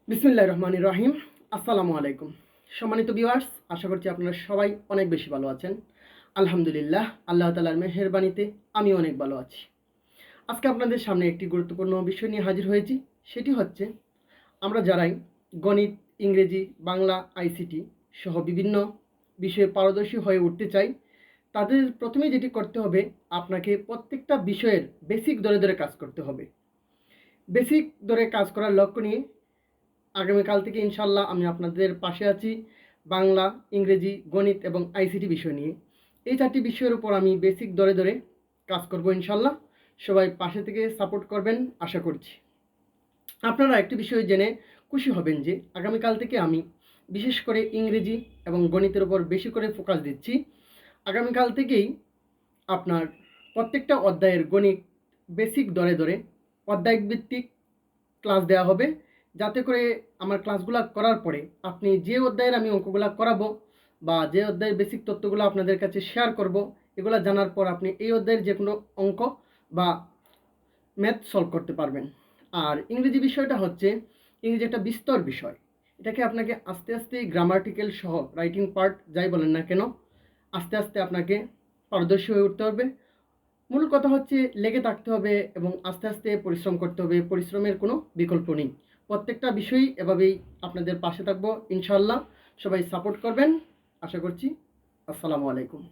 বিসমিল্লাহির রহমানির রহিম। আসসালামু আলাইকুম। সম্মানিত ভিউয়ার্স, আশা করছি আপনারা সবাই অনেক বেশি ভালো আছেন। আলহামদুলিল্লাহ, আল্লাহ তাআলার মেহেরবানিতে আমি অনেক ভালো আছি। আজকে আপনাদের সামনে একটি গুরুত্বপূর্ণ বিষয় নিয়ে হাজির হয়েছি। সেটি হচ্ছে, আমরা যারাই গণিত, ইংরেজি, বাংলা, আইসিটি সহ বিভিন্ন বিষয়ে পারদর্শী হয়ে উঠতে চাই, তাদের প্রথমেই যেটি করতে হবে, আপনাকে প্রত্যেকটা বিষয়ের বেসিক ধরে ধরে কাজ করতে হবে। বেসিক ধরে কাজ করার লক্ষ্য নিয়ে আগামীকাল থেকে ইনশাল্লাহ আমি আপনাদের পাশে আছি। বাংলা, ইংরেজি, গণিত এবং আইসিটি বিষয় নিয়ে এই চারটি বিষয়ের উপর আমি বেসিক ধরে ধরে কাজ করব ইনশাল্লাহ। সবাই পাশে থেকে সাপোর্ট করবেন আশা করছি। আপনারা একটি বিষয় জেনে খুশি হবেন যে আগামীকাল থেকে আমি বিশেষ করে ইংরেজি এবং গণিতের উপর বেশি করে ফোকাস দিচ্ছি। আগামীকাল থেকেই আপনার প্রত্যেকটা অধ্যায়ের গণিত বেসিক ধরে ধরে অধ্যায় ভিত্তিক ক্লাস দেওয়া হবে, যাতে করে আমার ক্লাসগুলো করার পরে আপনি যে অধ্যায়ের আমি অঙ্কগুলো করাবো বা যে অধ্যায়ের বেসিক তথ্যগুলো আপনাদের কাছে শেয়ার করব, এগুলো জানার পর আপনি এই অধ্যায়ের যে কোনো অঙ্ক বা ম্যাথ সলভ করতে পারবেন। আর ইংরেজি বিষয়টা হচ্ছে, ইংরেজি একটা বিস্তর বিষয়। এটাকে আপনাকে আস্তে আস্তে গ্রামাটিক্যাল সহ রাইটিং পার্ট যাই বলেন না কেন, আস্তে আস্তে আপনাকে পারদর্শী হয়ে উঠতে হবে। মূল কথা হচ্ছে লেগে থাকতে হবে এবং আস্তে আস্তে পরিশ্রম করতে হবে। পরিশ্রমের কোনো বিকল্প নেই। প্রত্যেকটা বিষয়ই এভাবেই আপনাদের পাশে থাকবো ইনশাআল্লাহ। সবাই সাপোর্ট করবেন আশা করছি। আসসালামু আলাইকুম।